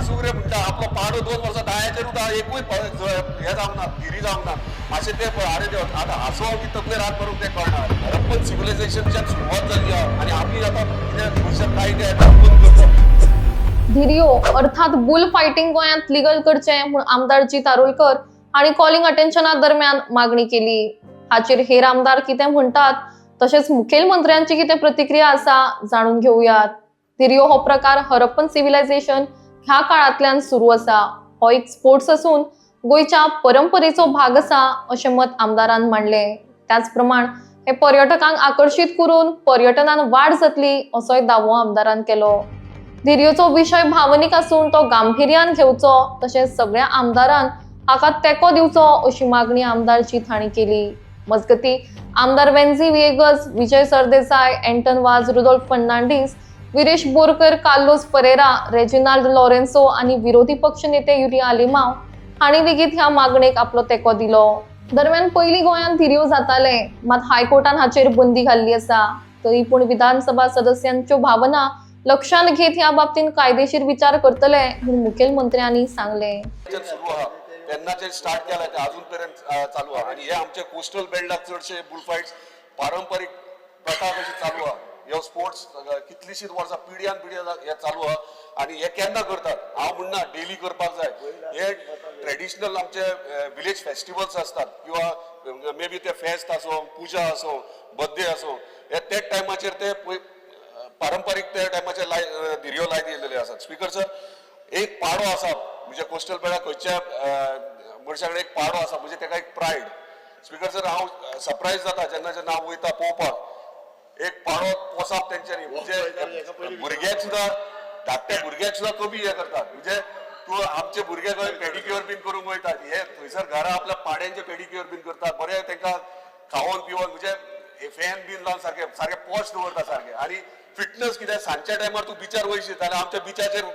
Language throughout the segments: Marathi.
वासुगरे म्हणटा आपलो पाडो 2 वर्सां दायाचेर उदा एकूय हे जावना गिरी जावना मातशें ते आरे देव आतां हांसो की तकले रात करूंक ते कळना हरप्पन सिव्हिलायझेशनच्यान सुरवात जाल्ली आहा आनी आमी आतां कितें गोंयच्या कायदे बंद करता धिरियो अर्थात बुल फायटिंग गोंयांत लिगल करचे म्हूण आमदार जी तारुलकर हांणी कॉलिंग अटेन्शना दरम्यान मागणी केली. हाचेर हेर आमदार कितें म्हणटात तशेंच मुखेलमंत्र्यांची कितें प्रतिक्रिया आसा जाणून घेवयात. धिरियो हो प्रकार हरप्पन सिव्हिलायझेशन ह्या काळांतल्यान सुरू आसा. हो एक स्पोर्ट्स असून गोंयच्या परंपरेचो भाग आसा अशें मत आमदारान मांडले. त्याच प्रमाण हे पर्यटकांक आकर्षित करून पर्यटनान वाड जातली असोय दावो आमदारान केलो. धिरियोचो विषय भावनीक असून तो गांभीर्यान घेवचो तशेंच सगळ्या आमदारांन हाका तेंको दिवचो अशी मागणी आमदार जीत हांणी केली. मजगती आमदार वेन्झी विएगस, विजय सरदेसाय, एंटन वाज, रुडोल्फ फर्नांडीस, विरेश बोरकर, कार्लोस परेरा, रेजिनाल्ड लॉरेन्सो आणि विरोधी पक्ष नेते युरिया लिमाव हांणी लेगीत ह्या मागणेक आपलो तेंको दिलो. दरम्यान पयलीं गोंयांत धिरियो जाताले मात हायकोर्टान हाचेर बंदी घाल्ली आसा. तरी पूण विधानसभा सदस्यांच्यो भावना लक्षात घेत ह्या बाबतीत कायदेशीर विचार करतले म्हूण मुखेलमंत्र्यांनी सांगले. सुरू आहा तेन्नाचे स्टार्ट केला ते अजून पर्यंत चालू आहा आणि हे आमचे कोस्टल बेल्टाक चडशे बुलफायट्स पारंपरीक प्रथा कशी चालू आहा. ह्यो स्पोर्ट्स कितलीशीच वर्सां पिढ्यान पिढ्या हे चालू आहा आणि हे केन्ना करतात हांव म्हणना डेली करपाक जाय. हे ट्रेडिशनल आमचे विलेज फेस्टिवल्स असतात किंवा मे बी ते फेस्त आसो पुजा आसो बर्थडे आसो हे तेच टायमाचेर ते पारंपरीक त्या टायमाचेर धिरियो लाय दिलेले आसात. स्पीकर सर एक पाडो आसा म्हणजे कोस्टल बेल्टाक खंयच्या मनशा कडेन एक पाडो आसा म्हणजे तेका एक प्रायड. स्पीकर सर हांव सरप्रायज जाता जेन्ना जेन्ना हांव वयता पळोवपाक एक पाडो पोसप तेंच्यांनी म्हणजे भुरग्याक सुद्दां धाकट्या भुरग्याक सुद्दां कमी हे करतात. म्हणजे तूं आमचे भुरगे खंय पेडिक्युअर बीन करूंक वयतात हे थंयसर घरा आपल्या पाड्यांचे पेडिक्युअर बीन करतात बरें तेंकां खावोन पिवोन म्हणजे फॅन बीन लावन सारखे सारखे पॉश दवरता सारखे आणि फिटनेस कितें सांजच्या टायमार तूं बिचार वयशीत जाल्यार आमच्या बिचाचेर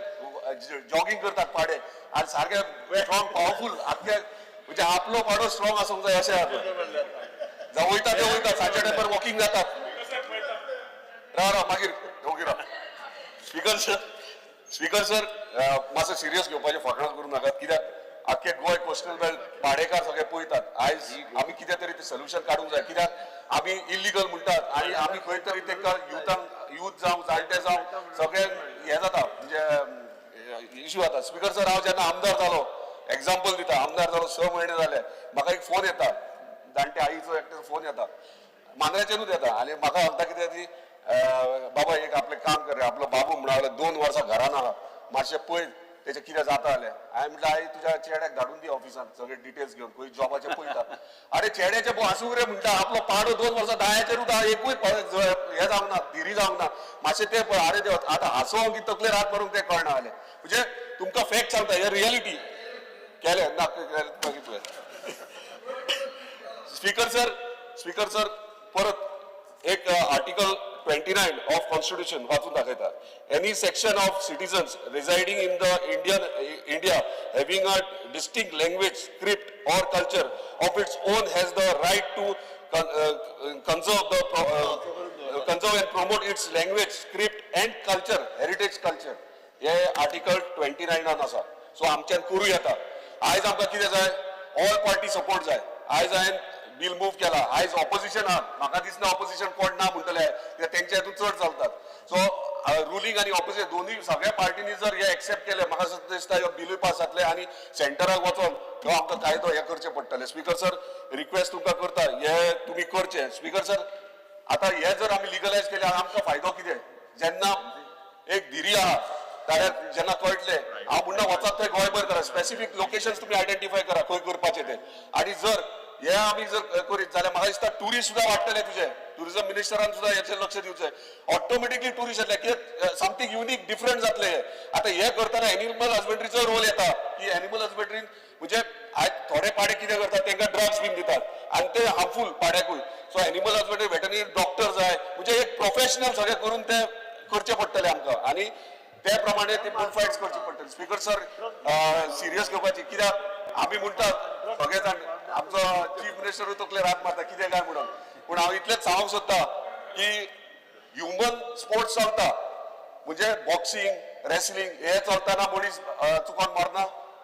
जॉगिंग करतात पाडे आणि सारखे स्ट्रॉंग पॉवरफुल आख्या म्हणजे आपलो पाडो स्ट्रॉंग आसूंक जाय अशें जावं वयता ते वयता सांजच्या टायमार वॉकिंग जातात. राव मागीर ओके राव स्पीकर सर मातसो सिरियस घेवपाचें फकाणां करूं नाकात कित्याक आख्खे गोंय कोस्टल बेल्ट पाडेकार सगळे पळयतात. आयज आमी कितें तरी ते सोल्युशन काडूंक जाय कित्याक आमी इल्लिगल म्हणटात आणि आमी खंय तरी तांकां यूथ जावं जाणटे जावं सगळे हे जाता म्हणजे इश्यू जाता. स्पीकर सर हांव जेन्ना आमदार जालो एग्जाम्पल दिता आमदार जालो 6 म्हयने जाले म्हाका एक फोन येता जाणटे आईचो एकटो फोन येता मांद्र्याच्यानूच येता आनी म्हाका सांगता कितें ती बाबा एक आपलें काम कर रे आपलो बाबू म्हणा 2 वर्सां घरान आहा मातशें पळय तेचें कितें जाता जाल्यार हांवें म्हटलें आई तुज्या चेड्याक धाडून दी ऑफिसान सगळे डिटेल्स घेवन खंय जॉबाचे पळयता. अरे चेड्याचे वासुगरे म्हणटा आपलो पाडो 2 वर्सां दायाचेर उदा एकूय हे जावना धिरी जावना मातशें ते पळय आरे देव आतां हांसो की तकले रात मारूंक ते कळना जालें. म्हणजे तुमकां फॅक्ट सांगता हे रियलिटी केले ना मागीर तुवें स्पीकर सर परत एक आर्टिकल 29 ऑफ कॉन्स्टिट्यूशन वाचून दाखयता. Any section of citizens residing in the India having a distinct language script और culture of its own has the right to conserve and promote its language script and culture heritage culture हे आर्टिकल 29 आसा. सो आमच्यान करूं येता. आयज आमकां कितें जाय ऑल पार्टी सपोर्ट जाय. आयज हांवें बिल मूव केला आयज ऑपोजिशन आहा म्हाका दिसना ऑपोजिशन कोण ना म्हणटले कित्याक तेंचे हातून चड चलतात. सो रुलींग आनी ऑपोजिशन दोनूय सगळ्या पार्टीनी जर हे एक्सेप्ट केले म्हाका दिसता ह्यो बिलूय पास जातले आनी सेंटराक वचोन ह्यो आमकां कायदो हे करचे पडटले. स्पीकर सर रिक्वेस्ट तुमकां करता हे तुमी करचे. स्पीकर सर आतां हे जर आमी लिगलायज केले आमकां फायदो कितें जेन्ना एक धिरी आहा जाल्यार जेन्ना कळटले हांव म्हणना वचात थंय गोंयभर करा स्पेसिफीक लोकेशन्स तुमी आयडेंटिफाय करा खंय करपाचे ते आनी जर हे आमी जर करीत जाल्यार म्हाका दिसता टुरिस्ट सुद्दां वाडटले तुजे टुरिझम मिनिस्टरान सुद्दां हेचेर लक्ष दिवचें ऑटोमॅटिकली टुरिस्ट येतले कित्याक समथींग युनीक डिफरंट जातले हे. आतां हे करतना एनिमल हजबंड्रीचो रोल येता की एनिमल हजबंड्रीन म्हणजे आयज थोडे पाडे कितें करतात तांकां ड्रग्स बीन दितात आनी ते हार्मफूल पाड्याकूय. So animal husbandry veterinary doctor जाय म्हणजे एक प्रोफेशनल सगळे करून ते करचे पडटले आमकां आनी त्या प्रमाणे ते बुल फायट्स करचे पडटले. स्पीकर सर सिरियस घेवपाची कित्याक आमी म्हणटात सगळे जाण आमचो चीफ मिनिस्टरूय तकले रात मारता कितें काय म्हणून पूण हांव इतलेंच सांगूंक सोदतां की ह्युमन स्पोर्ट्स चलता म्हणजे बॉक्सिंग रेसलिंग हे चलताना मनीस चुकोन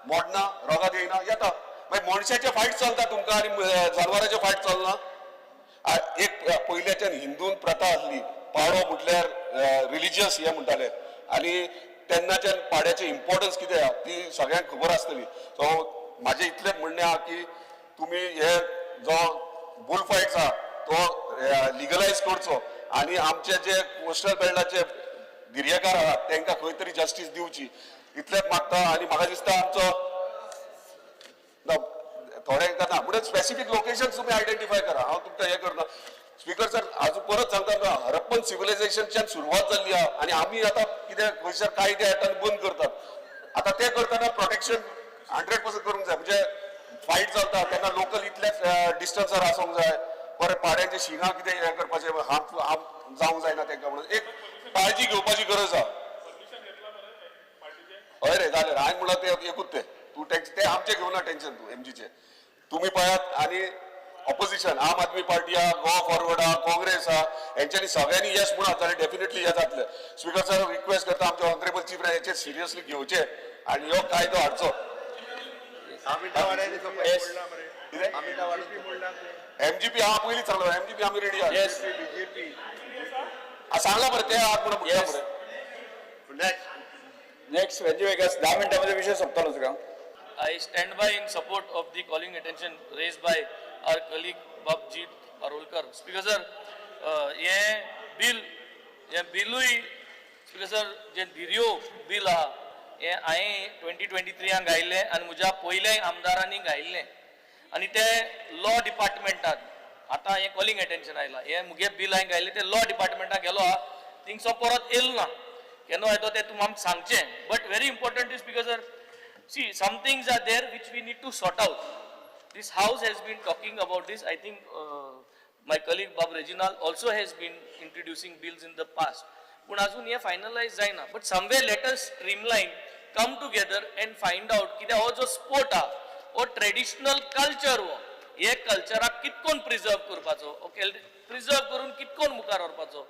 मोडना रोगात येयना येता मागीर मनशाचे फायट चलता तुमकां आनी जनावरांचे फायट चलना एक पयल्याच्यान हिंदून प्रथा आसली पाडो म्हटल्यार रिलिजियस हे म्हणटाले आनी तेन्नाच्यान पाड्याचे इम्पॉर्टन्स कितें आहा ती सगळ्यांक खबर आसतली सो म्हाजें इतलेंच म्हणणें आहा की तुमी हे जो बुल फायट्स आहा तो लिगलायज करचो आनी आमचे जे कोस्टल बेल्टाचे गिर्येकार आहात तांकां खंय तरी जस्टीस दिवची इतलेंच मागता आनी म्हाका दिसता आमचो थोडे ना म्हणजे स्पेसिफिक लोकेशन तुम्ही आयडेंटिफाय करा हांव तुमकां हे करना स्पीकर सर आजून परत सांगता हरप्पन सिव्हिलायझेशनच्यान सुरवात जाल्ली आहा आनी आमी आतां कितें खंयसर कायदे हाडटात बंद करतात आतां ते करतना प्रोटेक्शन 100% करूंक जाय म्हणजे फायट चलता तेन्ना लोकल इतलेच डिस्टन्सार आसूंक जाय बरें पाड्यांचे शिंगां कितें हे करपाचें हार्म जावंक जायना तांकां म्हणून एक काळजी घेवपाची गरज आहा हय रे जालें हांवें म्हणलां ते एकूच तूं ते आमचे घेवना टेन्शन तूं एमजीचे तुम्ही पळयात आणि ऑपोजिशन आम आदमी पार्टी आहा गोवा फॉरवर्ड आहा काँग्रेस आहा यांच्यानी सगळ्यांनी यश म्हणत जाल्यार डेफिनेटली हे जातलें स्पीकर सर रिक्वेस्ट करता आमचे ऑनरेबल चीफ हेचेर सिरियसली घेवचे आणि हो कायदो हाडचो एमजीपी हा पयलीं सांगलो एमजीपी आमी रेडी आहा सांगला बरं ते आहात म्हणून म्हणटा बरं नेक्स्ट वेगस 10 मिनिटांमध्ये विषय सोपतलो तुका I stand by in support of the calling attention raised by our colleague Babjit Arolkar. Speaker sir, ये बिलूय Speaker sir जे धिऱ्यो बिल आहा हे हांवें 2023 घायिल्लें आनी म्हज्या पयल्या आमदारांनी घायिल्लें आनी ते लॉ डिपार्टमेंटान आतां हें कॉलिंग एटेन्शन आयलां हें मुगे बिल हांवें घायिल्लें तें लॉ डिपार्टमेंटान गेलो आहा थिंगसो परत येयलो ना केन्ना येतो तें तुमी आमकां सांगचें but very important is speaker sir see some things are there which we need to sort out. This house has been talking about this. I think my colleague Bob Reginald also has been introducing bills in the past. But अजून हे finalize जायना. But somewhere let us streamline, come together and find out कि हो जो sport हा, हो traditional culture हो, हे culture कितकोन preserve करपाचो, okay, preserve करून कितकोन मुखार व्हरपाचो,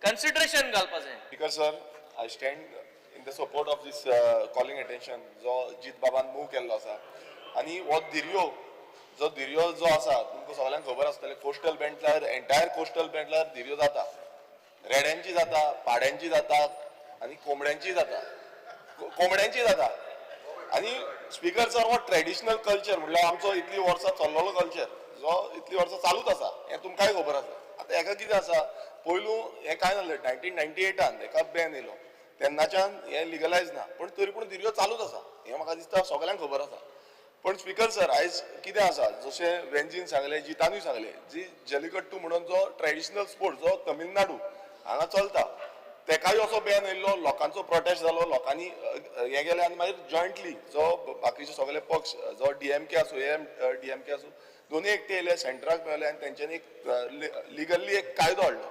consideration घालपाचें. Speaker sir, I stand in the support of this calling attention जो जीत बाबान मूव केल्लो आसा आनी हो धिऱ्यो जो आसा तुमकां सगळ्यांक खबर आसतलें कोस्टल बेल्टार एंटायर कोस्टल बेल्टार धिऱ्यो जाता रेड्यांची जाता पाड्यांची जाता आनी कोंबड्यांची जाता आनी स्पीकर सर हो ट्रेडिशनल कल्चर म्हणल्यार आमचो इतली वर्सां चल्लोलो कल्चर जो इतली वर्सां चालूच आसा हें तुमकांय खबर आसा आतां हेका कितें आसा पयलू हें काय नासलें 1998 हेका बॅन येयलो तेन्नाच्यान हें लिगलायज ना पण तरी पूण धिऱ्यो चालूच आसा हें म्हाका दिसता सगळ्यांक खबर आसा पण स्पीकर सर आयज कितें आसा जशें वेंजीन सांगलें जितानूय सांगलें जी जल्लीकट्टू म्हणून जो ट्रेडिशनल स्पोर्ट जो तमिळनाडू हांगा चलता तेकाय असो बॅन येयल्लो लोकांचो प्रोटेस्ट जालो लोकांनी हें गेलें आनी मागीर जॉयंटली जो बाकीचे सगळे पक्ष जो डीएमके आसूं डीएमके आसूं दोनूय एकटे येयले सेंटराक मेळले आनी तेंच्यांनी लिगल्ली एक कायदो हाडलो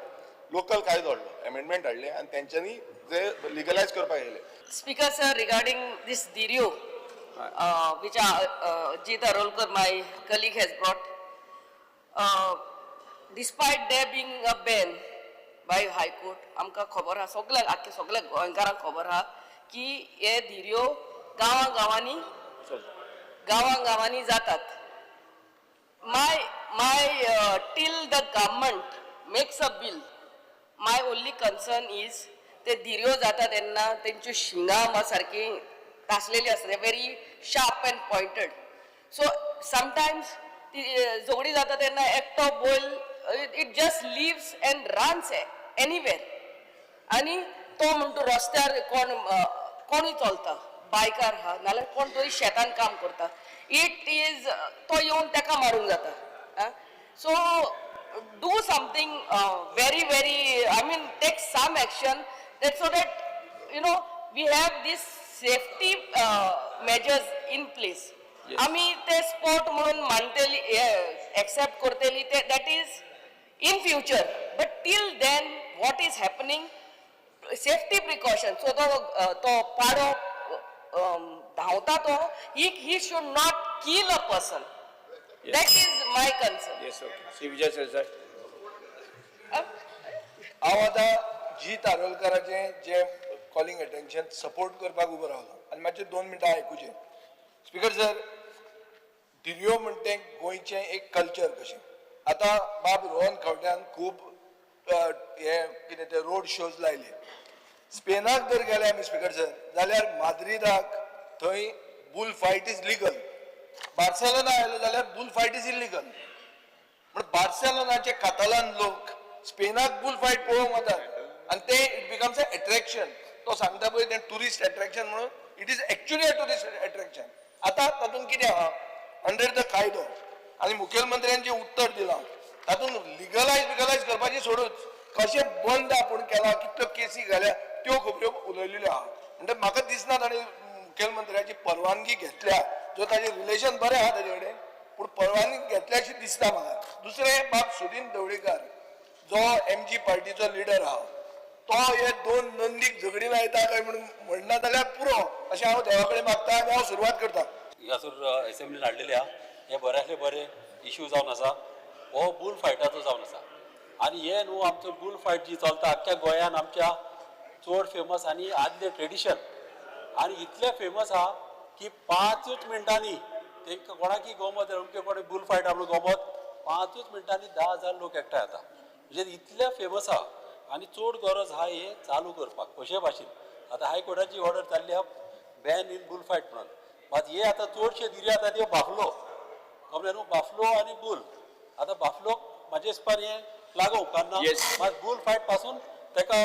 लोकल कायदो हाडलो अमेंडमेंट हाडले आनी तेंच्यांनी जे लिगलायज करपाक येयले Speaker sir, regarding this Dhirio, which Jeet Arolkar, my colleague, has brought, despite there being a ban by High Court, आमकां खबर आहा सगळ्या गोंयकारांक खबर आहा की हे धिऱ्यो गांवांनी जातात. My till the government makes a bill, my only concern is ते धिऱ्यो जाता तेन्ना तेंची शिंगां सारकी तासलेली आसता very sharp and pointed so sometimes ती झगडी जाता तेन्ना एकटो बैल it just leaves and runs anywhere आनी तो म्हणटा रस्त्यार कोणूय चलता बायकार आहा नाल्यार कोण तरी शेतान काम करता इट इज तो येवन ताका मारूंक जाता so do something very I mean take some action that so that we have this safety measures in place. आम्ही ते स्पोर्ट म्हणून मानतेली accept करतेली that is in future but till then what is happening safety precautions so तो पाडो धांवता तो he should not kill a person. Yes. That is my concern. Yes, okay. Shri Vijay sir हांव आतां जीत आरोलकराचें जें कॉलिंग अटेन्शन सपोर्ट करपाक उबो रावलो आनी मातशे 2 मिनटां आयकुचें. स्पीकर सर, धिरयो म्हणटे गोंयचें एक कल्चर कशें. आतां बाब रोहन खंवट्यान खूब हे कितें ते रोड शोज लायले. स्पेनाक जर गेले आमी स्पीकर सर जाल्यार माद्रिदाक थंय boule fight is legal. Barcelona आयलो जाल्यार बुल फायट इज इलिगल. म्हण बार्सेलोनाचे कातालान लोक स्पेनाक बुल फायट पळोवंक वतात आनी ते इट बिकम्स अ अट्रॅक्शन. तो सांगता पळय तें टुरिस्ट अट्रॅक्शन म्हणून it is actually a tourist attraction. आतां तातूंत कितें आहा अंडर द कायदो आनी मुखेलमंत्र्यान जें उत्तर दिलां तातूंत लिगलायज करपाची सोडूच कशें बंद आपूण केला कितल्यो केसी घाल्या त्यो खबऱ्यो उलयलेल्यो आहा. म्हणजे म्हाका दिसना ताणें मुखेलमंत्र्याची परवानगी घेतल्या. जो ताजें रिलेशन बरें आहा ताजे कडेन पूण परवानगी घेतल्या अशी दिसता म्हाका. दुसरें बाब सुदीन ढवळीकर जो MG पार्टीचो लिडर आहा तो हे 2 नंदीक झगडी लायता काय म्हणून म्हणना जाल्यार पुरो अशें हांव देवा कडेन मागता आनी हांव सुरवात करता. हातूर असेंब्लीन हाडलेले आहा हे बऱ्यातले बरे इश्यू जावन आसा. हो बुल फायटाचो जावन आसा आनी हे न्हू आमचो बुल फायट जी चलता आख्ख्या गोंयान आमच्या चड फेमस आनी आदले ट्रेडिशन आनी इतले फेमस आहा की 5 मिनटांनी तांकां कोणाकी गोमत अमके कोणी बुल फायट आपलो गोमत 5 मिनटांनी 10,000 लोक एकठांय येता. म्हणजे इतले फेमस आहा आनी चड गरज आहा हे चालू करपाक. अशे भाशेन आतां हायकोर्टाची ऑर्डर जाल्ली आहा बॅन इन बुल फायट म्हणून. मात हे आतां चडशे धिरे आतां ते बाफलो कमले न्हू बाफलो आनी बुल. आतां बाफलोक म्हाजे हिसपान हे लागो उपकारना. मात बुल फायट पासून ताका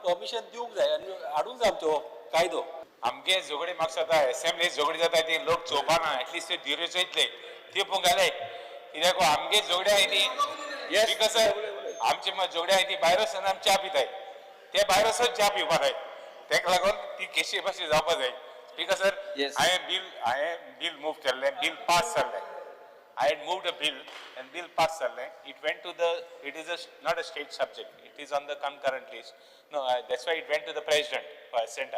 परमिशन दिवंक जाय आनी हाडूंक जाय आमचो कायदो. आमगे झगडी म्हाका जाता असेंब्ली झगडी जाता ती लोक चोवपाना एटलिस्ट त्यो धिऱ्यो चयतले त्यो पळोवंक घाले कित्याक आमगे झगडी आहाय ती बिकॉज आमची झगडी आहाय ती भायर वचून आमी च्या पिताय ते भायर वचून च्या पिवपा जाय. ताका लागून ती केशी भाशेन जावपा जाय. बिकॉज सर हांवें बील मूव केल्लें बील पास जाल्लें. I had moved a bill and bill passed जाल्लें. It went to the, it is not a state subject. It is on the concurrent list. No, that's why it went to the president for assent.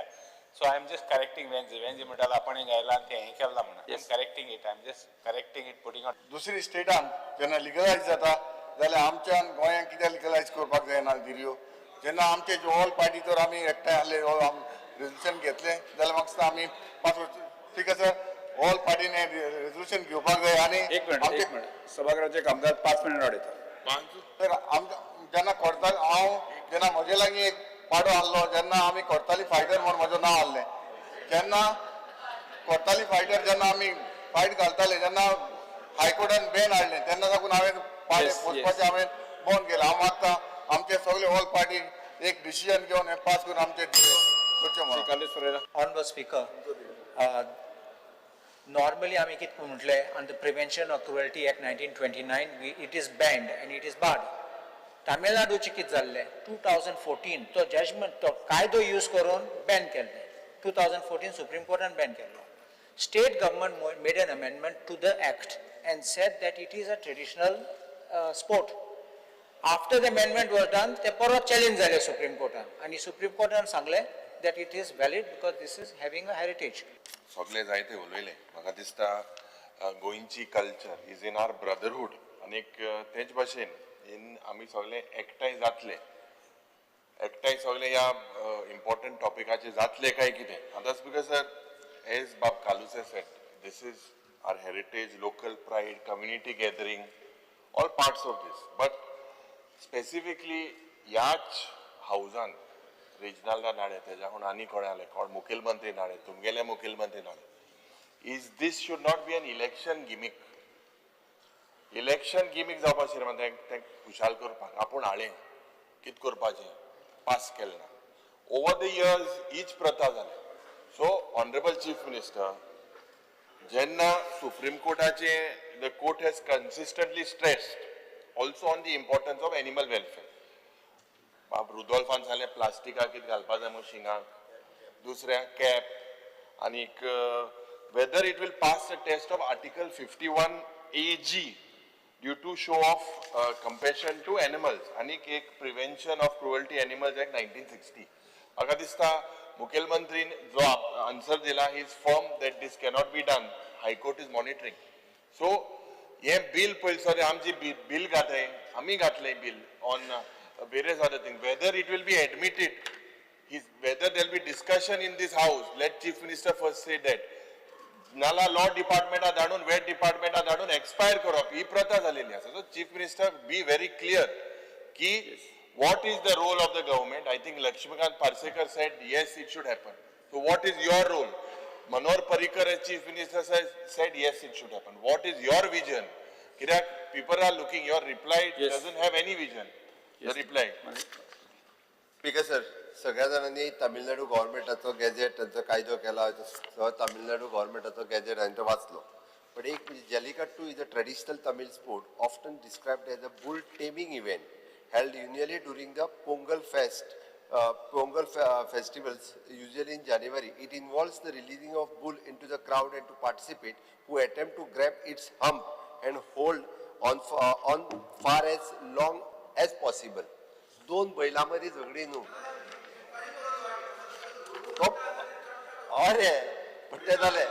So I am just correcting when म्हणटालो आपण गायला ते हें केला म्हणून. I am correcting it. I am just correcting it, putting on. दुसरी स्टेटान जेन्ना लिगलायज जाता जाल्यार आमच्यान गोंयांत कित्याक लिगलायज करपाक जायना धिरयो. जेन्ना आमचे जे ऑल पार्टी तर आमी एकठांय आहले रेजोल्युशन घेतलें जाल्यार म्हाका दिसता आमी 5 वर्सां ठीक आसा ऑल पार्टीने रेजोल्युशन घेवपाक जाय. आनी एक मिनिट सभागृहाचे कामकाज 5 मिनिट वाडयता. तर जेन्ना कोर्टाक हांव जेन्ना म्हजे लागीं एक पाडो आहलो जेन्ना आमी कोर्ताली फायटर म्हणून म्हजें नांव आहलें जेन्ना कोर्ताली फायटर जेन्ना आमी फायट घालताले जेन्ना हायकोर्टान बॅन हाडलें तेन्ना लागून हांवें पाडे पोसपाचें हांवें बंद केलें. हांव मागता आमचे सगळे ऑल पार्टी एक डिसिजन घेवन हें पास करून आमचे करचें म्हणून. Honorable Speaker, normally आमी कितें म्हटलें on the Prevention of Cruelty Act 1929 it is banned and it is barred. तामिळनाडूचें कितें जाल्लें 2014 तो जजमेंट तो कायदो यूज करून बॅन केल्लें. 2014 सुप्रीम कोर्टान बॅन केल्लो. State government made an amendment to the act and said that it is a traditional sport. After the amendment was done, ते परत चॅलेंज जालें सुप्रीम कोर्टान आनी सुप्रीम कोर्टान सांगलें that it is valid because this is having a heritage. सगळे जायते उलयले. म्हाका दिसता गोंयची culture is in our brotherhood आनी तेच भाशेन आमी सगळे एकठांय जातले एकठांय सगळे ह्या इम्पॉर्टंट टॉपिकाचेर जातले काय कितें. आतां स्पीकर सर एज बाब कालुसे said this is our heritage local pride community gathering all parts of this but specifically ह्याच हावजान रिजनल नाडे तेज्या आनी कोणें आले कोण मुखेलमंत्री नाडे तुमगेले मुखेलमंत्री नाडे is this should not be an election gimmick. Election gimmick जावपाचें म्हणजे तें खुशाल करपाक आपूण हाडलें कितें करपाचें पास केलें ना. ओवर द इयर्स हीच प्रथा जाली. सो ऑनरेबल चीफ मिनिस्टर जेन्ना सुप्रीम कोर्टाचे the court has consistently stressed also on the importance of animal welfare. बाब रुडॉल्फान सांगलें प्लास्टिकाक कितें घालपाक जाय म्हणून शिंगाक दुसऱ्या कॅप आनीक whether it will pass the test of Article 51AG due to show of compassion to animals आनीक एक Prevention of Cruelty Animals Act 1960. म्हाका दिसता मुखेलमंत्रीन जो आन्सर दिला he is firm that this cannot be done. High Court is monitoring. So हे बिल पयलीं आमची बिल घाताय आमी घातलें bill on various other things whether it will be admitted whether there'll be discussion in this house, let Chief Minister first say that. नाला लॉ डिपार्टमेंटा धाडून वेट डिपार्टमेंटा धाडून एक्सपायर करप ही प्रथा झालेली आसा. So chief minister be very clear की what is the role of the government. I think Lakshmikant Parsekar said yes, it should happen. So what is your role? Manohar Parrikar as chief minister said yes, it should happen. What is your vision? Kirak, people are looking, your reply doesn't have any vision. The reply. Speaker sir, सगळ्या जाणांनी तामिळनाडू गव्हर्नमेंटाचो गॅजेट तांचो कायदो केला, तामिळनाडू गव्हर्नमेंटाचो गॅजेट हांवें तो वाचलो. बट एक म्हणजे jallikattu is a traditional Tamil sport often described as a bull taming event held annually during the Pongal festivals, usually in January. It involves the releasing of bull into the crowd and to participate who attempt to grab its hump and hold on far as long as possible. दोन बैलांमध्ये झगडी न्हू. अरे पण ते जालें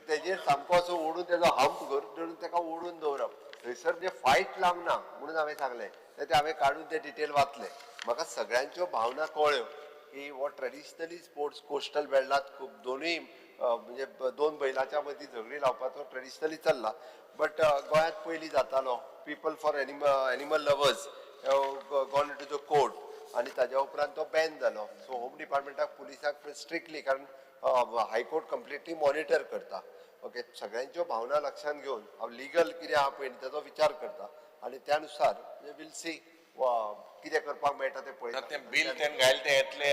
तेजेर सामको असो ओडून तेजो हंप धरून तेका ओडून दवरप. थंयसर म्हणजे फायट लावना म्हणून हांवें सांगलें ते हांवें काडून ते डिटेल वाचले. म्हाका सगळ्यांच्यो भावना कळ्ळ्यो की हो ट्रेडिशनली स्पोर्ट्स कोस्टल बेल्टांत खूब दोनूय म्हणजे दोन बैलांच्या मदीं झगडी लावपाचो ट्रेडिशनली चल्ला. बट गोंयांत पयलीं जातालो people for animal lovers gone to the court आनी ताज्या उपरांत तो बॅन जालो. सो होम डिपार्टमेंटाक पुलिसाक स्ट्रिक्टली कारण हायकोर्ट कंप्लिटली मॉनिटर करता. ओके, सगळ्यांच्यो भावना लक्षांत घेवन हांव लिगल कितें आहा पळय ताचो विचार करता आनी त्यानुसार विल सी कितें करपाक मेळटा ते पळयता. तें बिल तें घायल ते येतले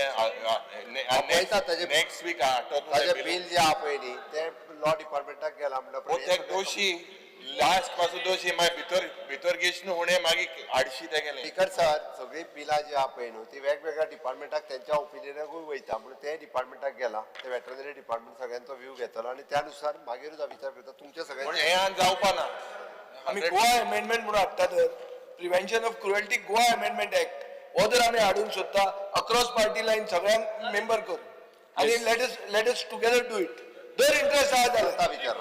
नेक्स्ट वीक ताजें बिल जें आहा पळय न्ही तें लॉ डिपार्टमेंटाक गेलां म्हणल्यार दोशी लास्ट पासून दोशी मागीर भितर गेश्न होणे मागीर हाडशी ते गेले. स्पीकर सर, सगळीं बिलां जी आहा पळय न्हू ती वेगवेगळ्या डिपार्टमेंटाक तेंच्या ओपिनियनाकूय वयता म्हणून ते डिपार्टमेंटाक गेला. ते वेटरनरी डिपार्टमेंट सगळ्यांचो व्ह्यू घेतलो आनी त्यानुसार मागीरूच विचार करता तुमच्या सगळ्यांचे. हे जावपा ना. आम्ही गोवा अमेंडमेंट म्हणून हाडटा तर prevention of cruelty Goa amendment act हो जर आम्ही हाडूंक सोदता अक्रॉस पार्टी लाईन सगळ्यांक मेंबर कर आणि let us together do it. दर इंटरेस्ट आहा जाल्यार विचार